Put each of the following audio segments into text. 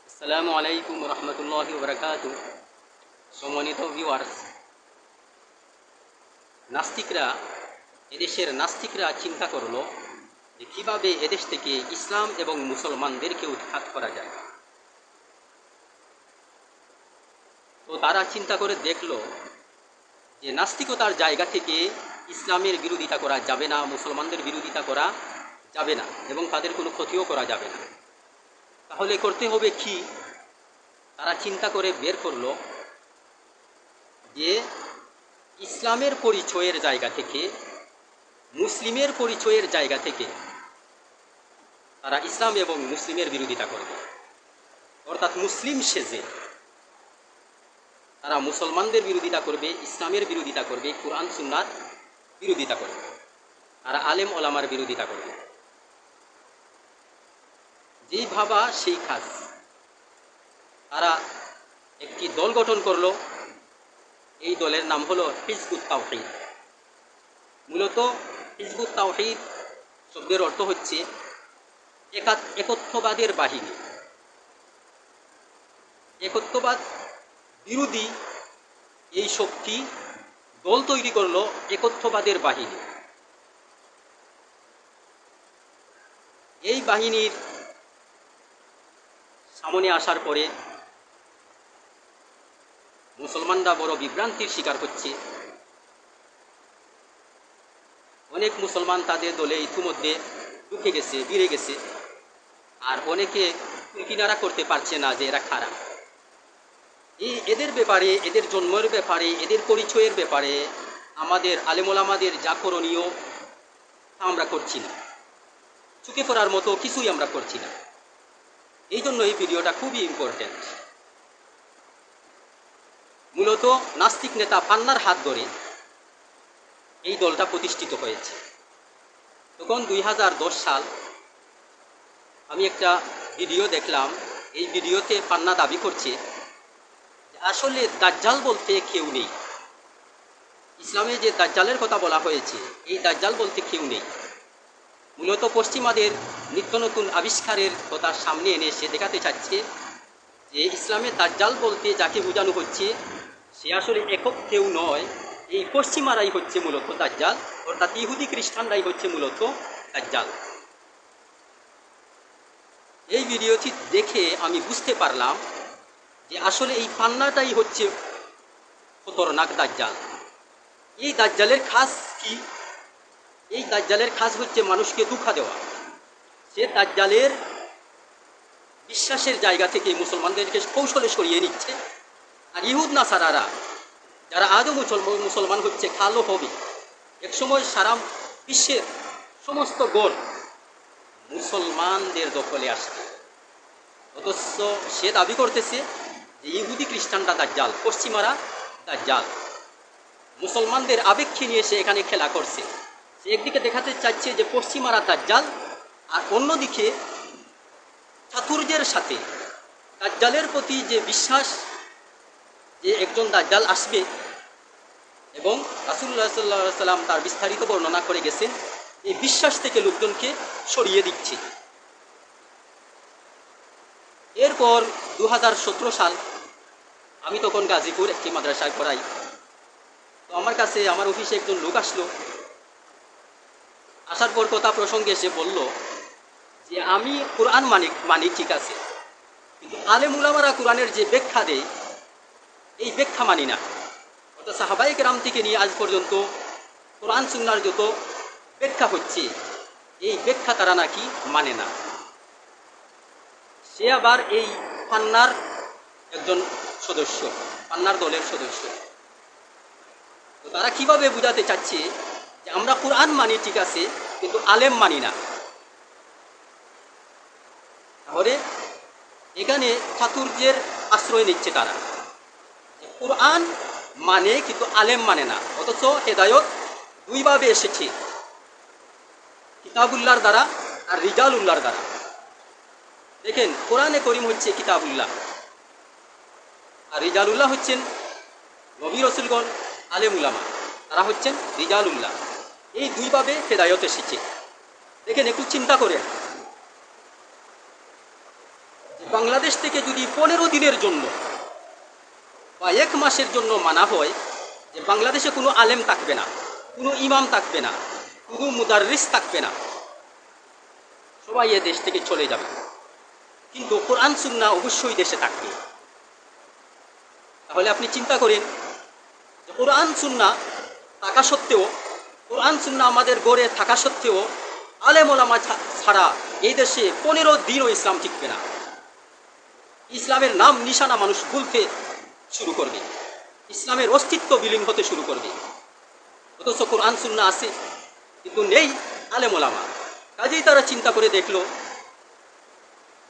আসসালামু আলাইকুম রহমতুল্লাহি ওবরাকাতু। সম্মানিত ভিউয়ার্স, নাস্তিকরা এদেশের নাস্তিকরা চিন্তা করলো যে কীভাবে এদেশ থেকে ইসলাম এবং মুসলমানদেরকে উৎখাত করা যায়। তো তারা চিন্তা করে দেখলো যে নাস্তিকতার জায়গা থেকে ইসলামের বিরোধিতা করা যাবে না, মুসলমানদের বিরোধিতা করা যাবে না এবং তাদের কোনো ক্ষতিও করা যাবে না। তাহলে করতে হবে কি? তারা চিন্তা করে বের করলো যে ইসলামের পরিচয়ের জায়গা থেকে, মুসলিমের পরিচয়ের জায়গা থেকে তারা ইসলাম এবং মুসলিমের বিরোধিতা করবে। অর্থাৎ মুসলিম সেজে তারা মুসলমানদের বিরোধিতা করবে, ইসলামের বিরোধিতা করবে, কুরআন সুন্নার বিরোধিতা করবে, তারা আলেম ওলামার বিরোধিতা করবে। যেই ভাবা সেই কাজ। তারা একটি দল গঠন করলো। এই দলের নাম হলো হিজবুত তাওহীদ। মূলত হিজবুত তাওহীদ শব্দের অর্থ হচ্ছে একত্ববাদের বাহিনী। একত্ববাদ বিরোধী এই শক্তি দল তৈরি করলো একত্ববাদের বাহিনী। এই বাহিনীর সামনে আসার পরে মুসলমানরা বড় বিভ্রান্তির শিকার হচ্ছে। অনেক মুসলমান তাদের দলে ইতিমধ্যে ঢুকে গেছে, বিড়ে গেছে, আর অনেকে কিনারা করতে পারছে না যে এরা খারাপ। এদের ব্যাপারে, এদের জন্মের ব্যাপারে, এদের পরিচয়ের ব্যাপারে আমাদের আলেমোলামাদের যা করণীয় তা আমরা করছি না। চুকে পড়ার মতো কিছুই আমরা করছি না। এই জন্য এই ভিডিওটা খুবই ইম্পর্টেন্ট। মূলত নাস্তিক নেতা পান্নার হাত ধরে এই দলটা প্রতিষ্ঠিত হয়েছে। তখন 2010 সাল আমি একটা ভিডিও দেখলাম। এই ভিডিওতে পান্না দাবি করছে যে আসলে দাজ্জাল বলতে কেউ নেই। ইসলামে যে দাজ্জালের কথা বলা হয়েছে, এই দাজ্জাল বলতে কেউ নেই। মূলত পশ্চিমাদের নিত্য নতুন আবিষ্কারের কথা সামনে এনে সে দেখাতে চাচ্ছে যে ইসলামে দাজ্জাল বলতে যাকে বোঝানো হচ্ছে সে আসলে একক কেউ নয়। এই পশ্চিমারাই হচ্ছে মূলত দাজ্জাল, অর্থাৎ ইহুদি খ্রিস্টানরাই হচ্ছে মূলত দাজ্জাল। এই ভিডিওটি দেখে আমি বুঝতে পারলাম যে আসলে এই পান্নাটাই হচ্ছে খতরনাক দাজ্জাল। এই দাজ্জালের খাস কি? এই দাজ্জালের খাস হচ্ছে মানুষকে ধোঁকা দেওয়া। সে দাজ্জালের বিশ্বাসের জায়গা থেকে মুসলমানদেরকে কৌশলে সরিয়ে নিচ্ছে। আর ইহুদ নাসারারা যারা আজও মুসলমান হচ্ছে, কালো হবে। একসময় সারা বিশ্বের সমস্ত গড় মুসলমানদের দখলে আসবে। অথচ সে দাবি করতেছে যে ইহুদি খ্রিস্টানরা দাজ্জাল, পশ্চিমারা দাজ্জাল। মুসলমানদের আবেগকে নিয়ে সে এখানে খেলা করছে। সে একদিকে দেখাতে চাচ্ছে যে পশ্চিমারা দাজ্জাল, আর অন্যদিকে চাতুর্যের সাথে দাজ্জালের প্রতি যে বিশ্বাস, যে একজন দাজ্জাল আসবে, এবং রাসূলুল্লাহ সাল্লাল্লাহু আলাইহি সাল্লাম তার বিস্তারিত বর্ণনা করে গেছেন, এই বিশ্বাস থেকে লোকজনকে সরিয়ে দিচ্ছে। এরপর 2017 সাল, আমি তখন গাজীপুর একটি মাদ্রাসায় পড়াই। তো আমার কাছে, আমার অফিসে একজন লোক আসলো। আসার পর কথা প্রসঙ্গে সে বলল যে আমি কোরআন মানি ঠিক আছে, কিন্তু আলেম উলামারা কোরআনের যে ব্যাখ্যা দেয় এই ব্যাখ্যা মানি না। অর্থাৎ সাহাবায়ে কেরাম থেকে নিয়ে আজ পর্যন্ত কোরআন সুন্নাহর যত ব্যাখ্যা হচ্ছে এই ব্যাখ্যা তারা নাকি মানে না। সে আবার এই পান্নার একজন সদস্য, পান্নার দলের সদস্য। তো তারা কিভাবে বোঝাতে চাচ্ছে যে আমরা কোরআন মানি ঠিক আছে, কিন্তু আলেম মানি না। তাহলে এখানে চাতুর্যের আশ্রয় নিচ্ছে তারা। কোরআন মানে কিন্তু আলেম মানে না। অথচ হেদায়ত দুইভাবে এসেছে, কিতাবুল্লাহর দ্বারা আর রিজালুল্লাহর দ্বারা। দেখেন, কোরআনে করিম হচ্ছে কিতাবুল্লাহ, আর রিজালুল্লাহ হচ্ছেন নবী রসুলগণ, আলেম উলামা, তারা হচ্ছেন রিজালুল্লাহ। এই দুইভাবে হেদায়ত এসেছে। দেখেন, একটু চিন্তা করেন, যে বাংলাদেশ থেকে যদি 15 দিনের জন্য বা 1 মাসের জন্য মানা হয় যে বাংলাদেশে কোনো আলেম থাকবে না, কোনো ইমাম থাকবে না, কোনো মুদাররিস থাকবে না, সবাই এ দেশ থেকে চলে যাবে, কিন্তু কোরআন সুন্নাহ অবশ্যই দেশে থাকবে। তাহলে আপনি চিন্তা করেন যে কোরআন সুন্নাহ থাকা সত্ত্বেও, কোরআন সুন্নাহ আমাদের গড়ে থাকা সত্ত্বেও আলেম ওলামা ছাড়া এই দেশে 15 দিনও ইসলাম টিকবে না। ইসলামের নাম নিশানা মানুষ ভুলতে শুরু করবে, ইসলামের অস্তিত্ব বিলীন হতে শুরু করবে। অথচ কোরআন সুন্নাহ আছে কিন্তু নেই আলেম ওলামা। কাজেই তারা চিন্তা করে দেখলো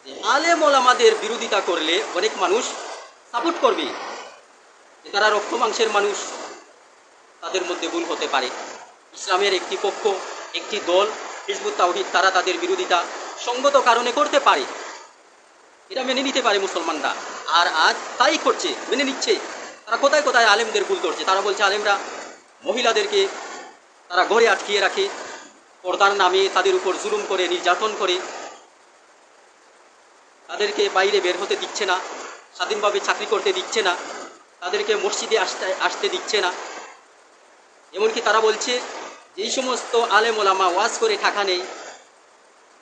যে আলেম ওলামাদের বিরোধিতা করলে অনেক মানুষ সাপোর্ট করবে, যে তারা রক্ত মাংসের মানুষ, তাদের মধ্যে ভুল হতে পারে। ইসলামের একটি পক্ষ, একটি দল হিজবুত তাওহীদ, তারা তাদের বিরোধিতা সঙ্গত কারণে করতে পারে, এটা মেনে নিতে পারে মুসলমানরা। আর আজ তাই করছে, মেনে নিচ্ছে। তারা কোথায় কোথায় আলেমদের ভুল করছে। তারা বলছে আলেমরা মহিলাদেরকে তারা ঘরে আটকিয়ে রাখে, পর্দার নামে তাদের উপর জুলুম করে, নির্যাতন করে, তাদেরকে বাইরে বের হতে দিচ্ছে না, স্বাধীনভাবে চাকরি করতে দিচ্ছে না, তাদেরকে মসজিদে আসতে দিচ্ছে না। এমনকি তারা বলছে যেই সমস্ত আলেম ওলামা ওয়াজ করে টাকা নেই,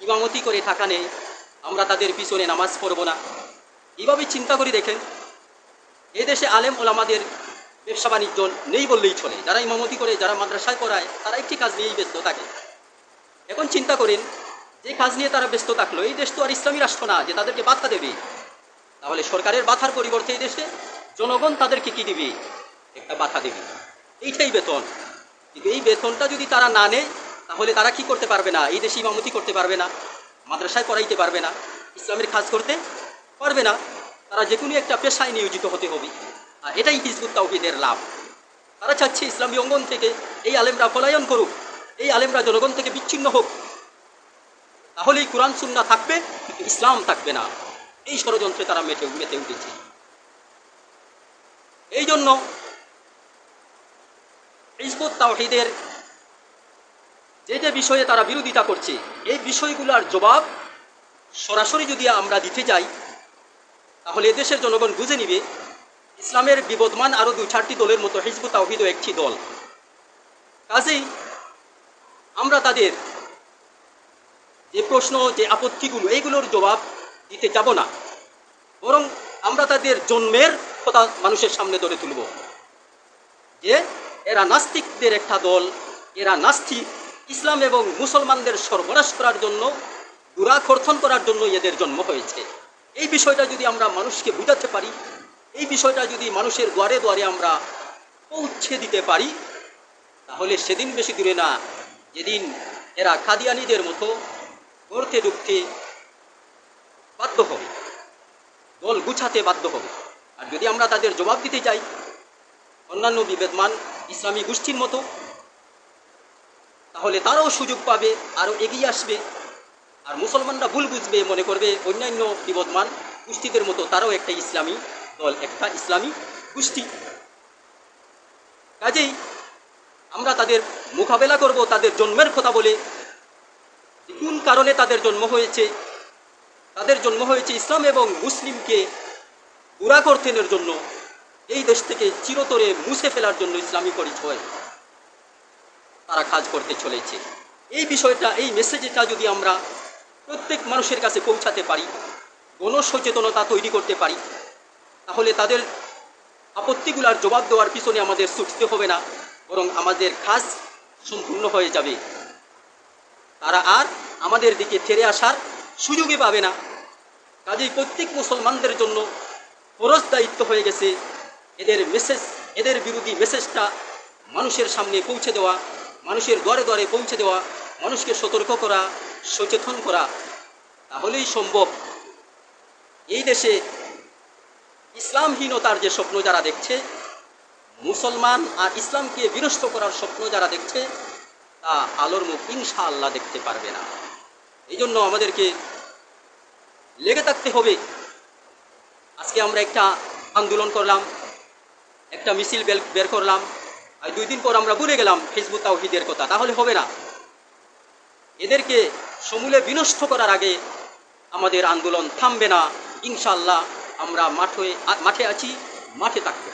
ইমামতি করে টাকা নেই, আমরা তাদের পিছনে নামাজ পড়ব না। এইভাবে চিন্তা করে দেখেন, এদেশে আলেম ওলামাদের ব্যবসা বাণিজ্য নেই বললেই চলে। যারা ইমামতি করে, যারা মাদ্রাসায় পড়ায়, তারা একটি কাজ নিয়েই ব্যস্ত থাকে। এখন চিন্তা করেন, যে কাজ নিয়ে তারা ব্যস্ত থাকলো, এই দেশ তো আর ইসলামী রাষ্ট্র না যে তাদেরকে বাধা দেবে। তাহলে সরকারের বাধার পরিবর্তে এই দেশে জনগণ তাদেরকে কি দিবে? একটা বাধা দেবে, এইটাই বেতন। কিন্তু এই বেতনটা যদি তারা না নেয়, তাহলে তারা কি করতে পারবে না? এই দেশে ইমামতি করতে পারবে না, মাদ্রাসায় পড়াইতে পারবে না, ইসলামের কাজ করতে পারবে না। তারা যে কোনো একটা পেশায় নিয়োজিত হতে হবে। আর এটাই হিজবুত তাওহীদের লাভ। তারা চাচ্ছে ইসলামী অঙ্গন থেকে এই আলেমরা পলায়ন করুক, এই আলেমরা জনগণ থেকে বিচ্ছিন্ন হোক, তাহলেই কোরআন সুন্নাহ থাকবে, কিন্তু ইসলাম থাকবে না। এই ষড়যন্ত্রে তারা মেতে উঠেছে। এই জন্য হিজবুত তাওহীদের যে বিষয়ে তারা বিরোধিতা করছে, এই বিষয়গুলোর জবাব সরাসরি যদি আমরা দিতে যাই, তাহলে এদেশের জনগণ বুঝে নিবে ইসলামের বিবদমান আরও 2-4টি দলের মতো হিজবুত তাওহীদও একটি দল। কাজেই আমরা তাদের যে প্রশ্ন, যে আপত্তিগুলো, এইগুলোর জবাব দিতে যাব না, বরং আমরা তাদের জন্মের কথা মানুষের সামনে ধরে তুলব যে এরা নাস্তিকদের একটা দল, এরা নাস্তিক, ইসলাম এবং মুসলমানদের সর্বনাশ করার জন্য, দুরাখর্ষণ করার জন্য এদের জন্ম হয়েছে। এই বিষয়টা যদি আমরা মানুষকে বুঝাতে পারি, এই বিষয়টা যদি মানুষের দ্বারে দ্বারে আমরা পৌঁছে দিতে পারি, তাহলে সেদিন বেশি দূরে না যেদিন এরা কাদিয়ানীদের মতো গড়তে ঢুকতে বাধ্য হবে, দল গুছাতে বাধ্য হবে। আর যদি আমরা তাদের জবাব দিতে যাই অন্যান্য বিবেদমান ইসলামী গোষ্ঠীর মতো, তাহলে তারাও সুযোগ পাবে, আরও এগিয়ে আসবে। আর মুসলমানরা ভুল বুঝবে, মনে করবে অন্যান্য বিবদমান গোষ্ঠীদের মতো তারাও একটা ইসলামী দল, একটা ইসলামী গোষ্ঠী। কাজেই আমরা তাদের মোকাবেলা করব তাদের জন্মের কথা বলে, কোন কারণে তাদের জন্ম হয়েছে। তাদের জন্ম হয়েছে ইসলাম এবং মুসলিমকে দুরাকর্ষণের জন্য, এই দেশ থেকে চিরতরে মুছে ফেলার জন্য ইসলামী পরিচয় তারা কাজ করতে চলেছে। এই বিষয়টা, এই মেসেজটা যদি আমরা প্রত্যেক মানুষের কাছে পৌঁছাতে পারি, গণসচেতনতা তৈরি করতে পারি, তাহলে তাদের আপত্তিগুলার জবাব দেওয়ার পিছনে আমাদের ছুটতে হবে না, বরং আমাদের কাজ সম্পূর্ণ হয়ে যাবে। তারা আর আমাদের দিকে ফিরে আসার সুযোগই পাবে না। কাজেই প্রত্যেক মুসলমানদের জন্য ফরজ দায়িত্ব হয়ে গেছে এদের মেসেজ, এদের বিরোধী মেসেজটা মানুষের সামনে পৌঁছে দেওয়া, মানুষের দ্বারে দ্বারে পৌঁছে দেওয়া, মানুষকে সতর্ক করা, সচেতন করা। তাহলেই সম্ভব এই দেশে ইসলামহীনতার যে স্বপ্ন যারা দেখছে, মুসলমান আর ইসলামকে বিনষ্ট করার স্বপ্ন যারা দেখছে, তা আলোর মুখ ইনশাআল্লাহ দেখতে পারবে না। এই জন্য আমাদেরকে লেগে থাকতে হবে। আজকে আমরা একটা আন্দোলন করলাম, একটা মিছিল বের করলাম, আর 2 দিন পর আমরা ভুলে গেলাম হিজবুত তাওহীদের কথা, তাহলে হবে না। এদেরকে সমূলে বিনষ্ট করার আগে আমাদের আন্দোলন থামবে না ইনশাআল্লাহ আমরা মাঠে আছি, মাঠে থাকবো।